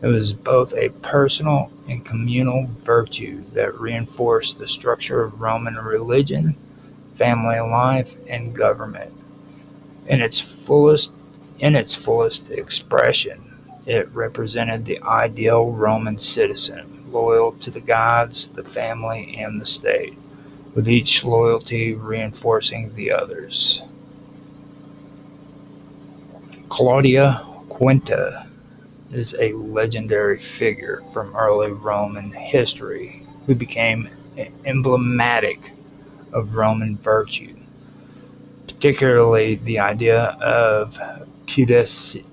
It was both a personal and communal virtue that reinforced the structure of Roman religion, family life, and government. In its fullest in its fullest expression, it represented the ideal Roman citizen, loyal to the gods, the family, and the state, with each loyalty reinforcing the others. Claudia Quinta is a legendary figure from early Roman history who became emblematic of Roman virtue, particularly the idea of pudicitia,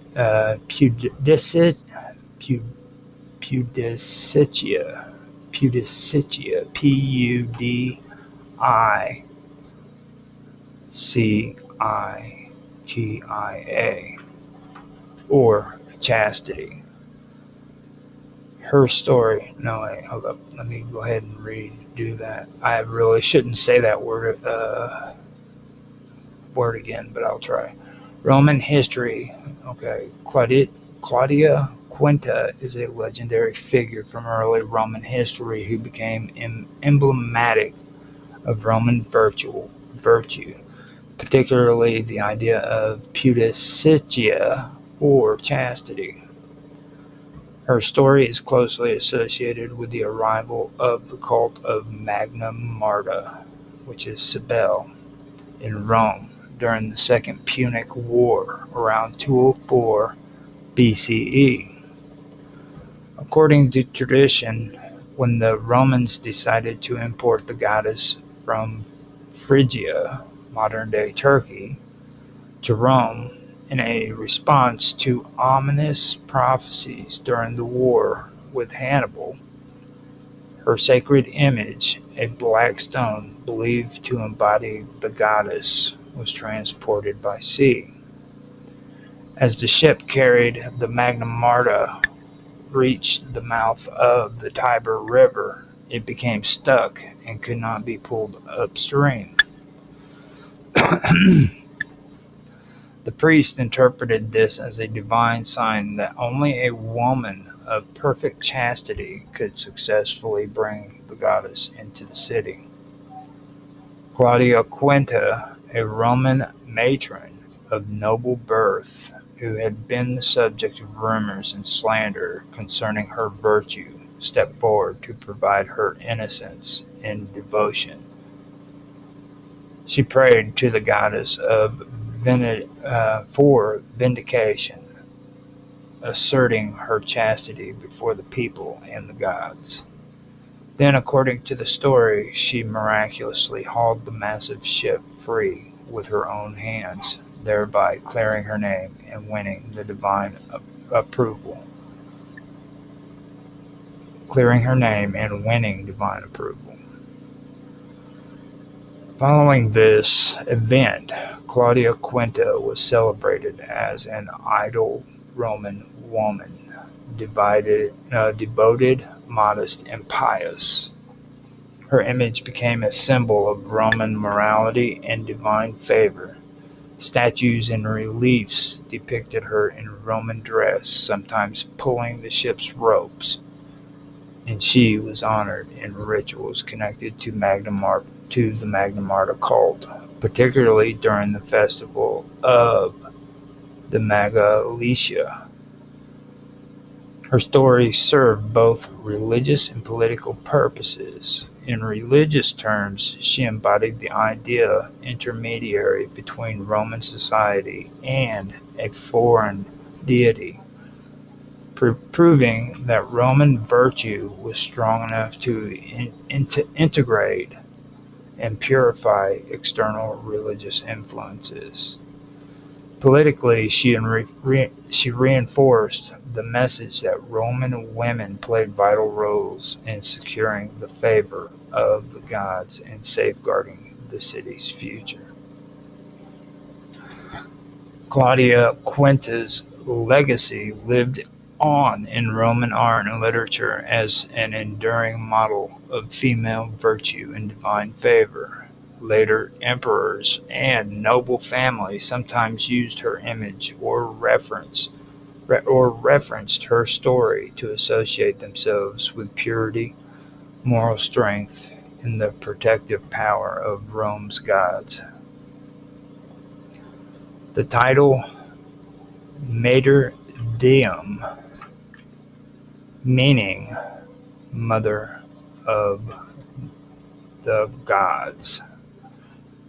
Pudicia, or chastity. Her story. No, wait, hold up. Let me go ahead and redo that. I really shouldn't say that word again, but I'll try. Roman history. Okay, Claudia Quinta is a legendary figure from early Roman history who became emblematic of Roman virtue, particularly the idea of pudicitia or chastity. Her story is closely associated with the arrival of the cult of Magna Marta, which is Cybele, in Rome during the Second Punic War around 204 BCE. According to tradition, when the Romans decided to import the goddess from Phrygia, modern-day Turkey, to Rome in a response to ominous prophecies during the war with Hannibal, her sacred image, a black stone believed to embody the goddess, was transported by sea. As the ship carried the Magna Marta reached the mouth of the Tiber River, it became stuck and could not be pulled upstream. The priest interpreted this as a divine sign that only a woman of perfect chastity could successfully bring the goddess into the city. Claudia Quinta, a Roman matron of noble birth who had been the subject of rumors and slander concerning her virtue, stepped forward to provide her innocence and devotion. She prayed to the goddess for vindication, asserting her chastity before the people and the gods. Then, according to the story, she miraculously hauled the massive ship free with her own hands, thereby clearing her name and winning the divine approval. Following this event, Claudia Quinta was celebrated as an ideal Roman woman, devoted, modest, and pious. Her image became a symbol of Roman morality and divine favor. Statues and reliefs depicted her in Roman dress, sometimes pulling the ship's ropes, and she was honored in rituals connected to the Magna Marta cult, particularly during the festival of the Magalicia. Her story served both religious and political purposes. In religious terms, she embodied the ideal intermediary between Roman society and a foreign deity, proving that Roman virtue was strong enough to integrate and purify external religious influences. Politically, she reinforced the message that Roman women played vital roles in securing the favor of the gods and safeguarding the city's future. Claudia Quinta's legacy lived on in Roman art and literature as an enduring model of female virtue and divine favor. Later emperors and noble families sometimes used her image or reference or referenced her story to associate themselves with purity, moral strength, and the protective power of Rome's gods. The title Mater Deum, meaning Mother of the Gods,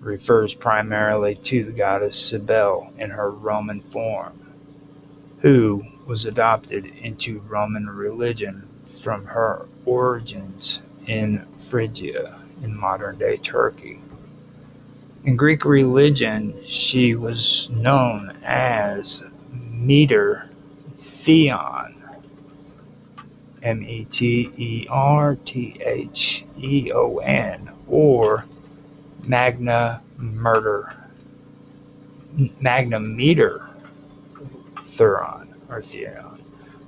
refers primarily to the goddess Cybele in her Roman form, who was adopted into Roman religion from her origins in Phrygia in modern-day Turkey. In Greek religion, she was known as Meter Theon, Metertheon, or Magna Meter Theon,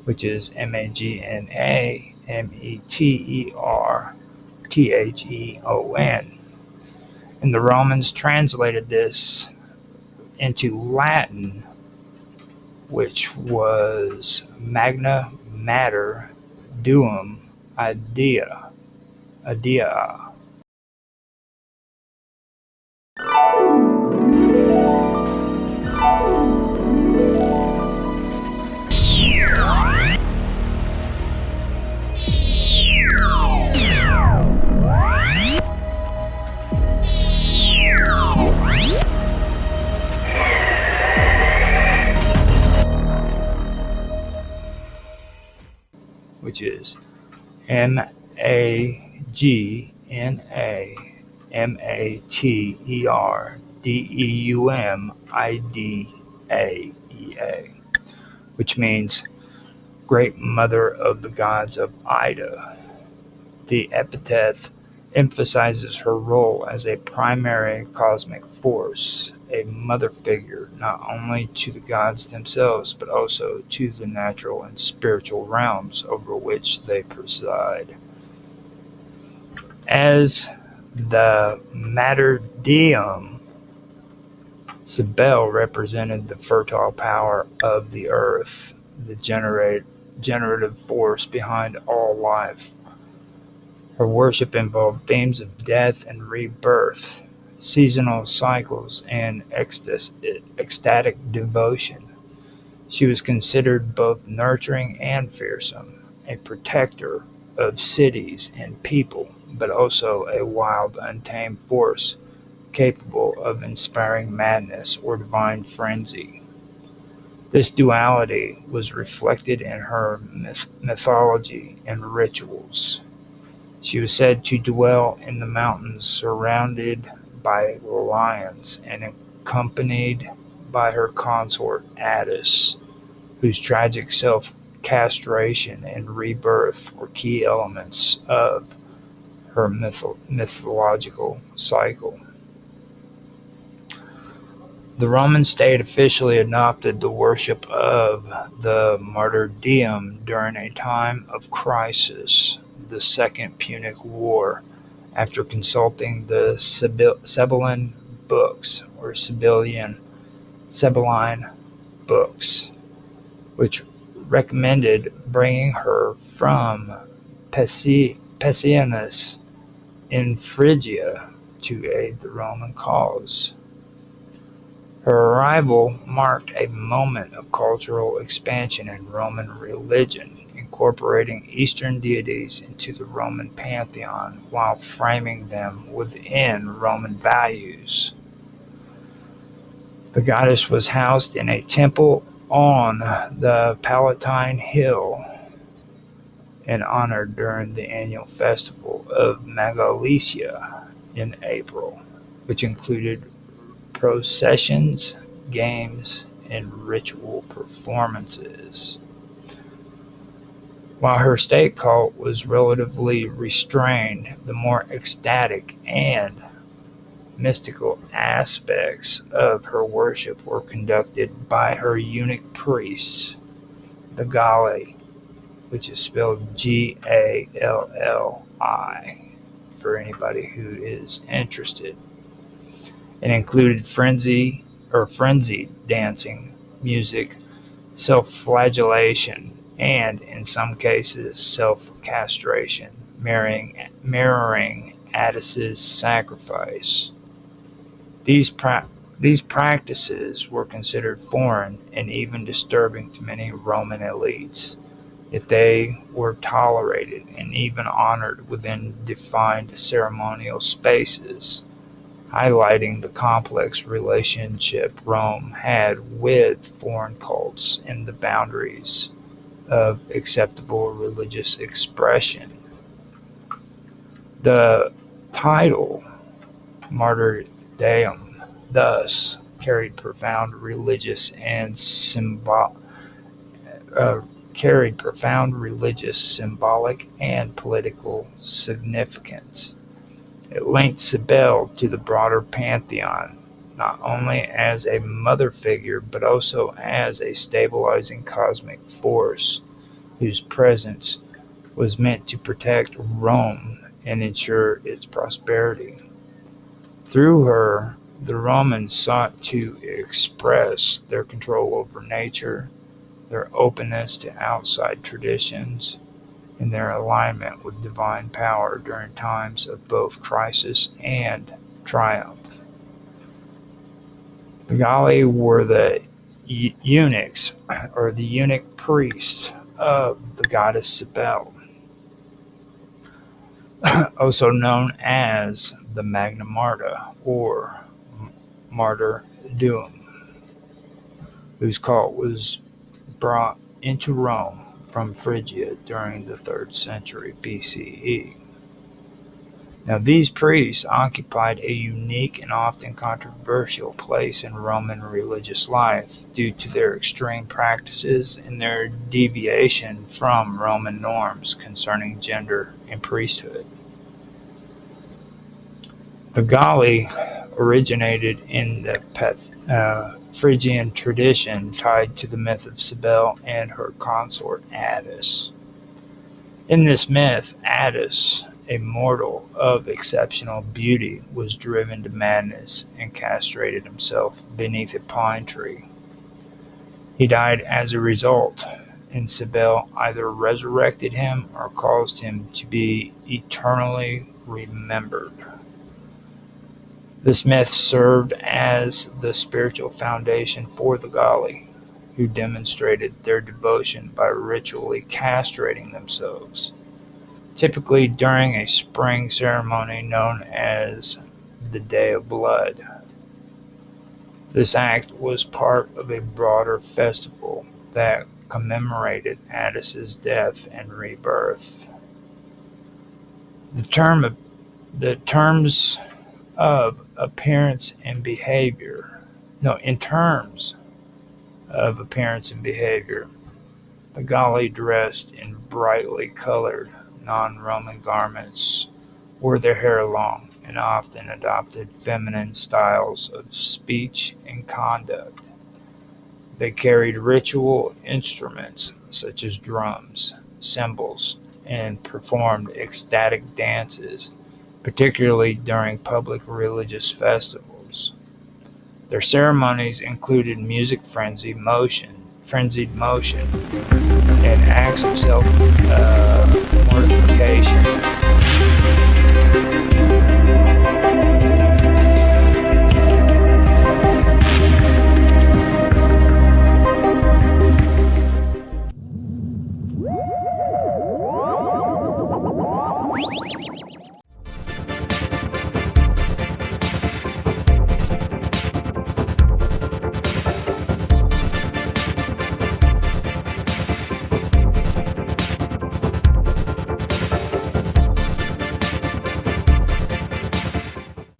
which is Magnametertheon. And the Romans translated this into Latin, which was Magna Mater Deum Idea. Which is MAGNAMATERDEUMIDEA, which means Great Mother of the Gods of Ida. The epithet emphasizes her role as a primary cosmic force, a mother figure not only to the gods themselves but also to the natural and spiritual realms over which they preside. As the Mater Deum, Cybele represented the fertile power of the earth, the generative force behind all life. Her worship involved themes of death and rebirth, seasonal cycles, and ecstatic devotion. She was considered both nurturing and fearsome, a protector of cities and people, but also a wild, untamed force capable of inspiring madness or divine frenzy. This duality was reflected in her mythology and rituals. She was said to dwell in the mountains surrounded by lions and accompanied by her consort Attis, whose tragic self-castration and rebirth were key elements of her mythological cycle. The Roman state officially adopted the worship of the martyrdom during a time of crisis, the Second Punic War, after consulting the Sibylline books, or Sibylline books, which recommended bringing her from Pessinus in Phrygia to aid the Roman cause. Her arrival marked a moment of cultural expansion in Roman religion, incorporating Eastern deities into the Roman pantheon while framing them within Roman values. The goddess was housed in a temple on the Palatine Hill and honored during the annual festival of Megalesia in April, which included processions, games, and ritual performances. While her state cult was relatively restrained, the more ecstatic and mystical aspects of her worship were conducted by her eunuch priests, the Galli, which is spelled Galli, for anybody who is interested, and included frenzied dancing, music, self-flagellation, and, in some cases, self-castration, mirroring Attis's sacrifice. These practices were considered foreign and even disturbing to many Roman elites, yet they were tolerated and even honored within defined ceremonial spaces, highlighting the complex relationship Rome had with foreign cults and the boundaries of acceptable religious expression. The title martyrdom thus carried profound religious, symbolic, and political significance. It linked Cybele to the broader pantheon, not only as a mother figure, but also as a stabilizing cosmic force whose presence was meant to protect Rome and ensure its prosperity. Through her, the Romans sought to express their control over nature, their openness to outside traditions, and their alignment with divine power during times of both crisis and triumph. The Galli were the eunuchs, or the eunuch priests of the goddess Cybele, also known as the Magna Marta, or martyrdom, whose cult was brought into Rome from Phrygia during the 3rd century BCE. Now, these priests occupied a unique and often controversial place in Roman religious life due to their extreme practices and their deviation from Roman norms concerning gender and priesthood. The Galli originated in the Phrygian tradition tied to the myth of Cybele and her consort Attis. In this myth, Attis, a mortal of exceptional beauty, was driven to madness and castrated himself beneath a pine tree. He died as a result, and Cybele either resurrected him or caused him to be eternally remembered. This myth served as the spiritual foundation for the Galli, who demonstrated their devotion by ritually castrating themselves, typically during a spring ceremony known as the Day of Blood. This act was part of a broader festival that commemorated Attis's death and rebirth. In terms of appearance and behavior, the Galli dressed in brightly colored, non-Roman garments, wore their hair long, and often adopted feminine styles of speech and conduct. They carried ritual instruments such as drums, cymbals, and performed ecstatic dances, particularly during public religious festivals. Their ceremonies included music frenzied motion, and acts of self-mortification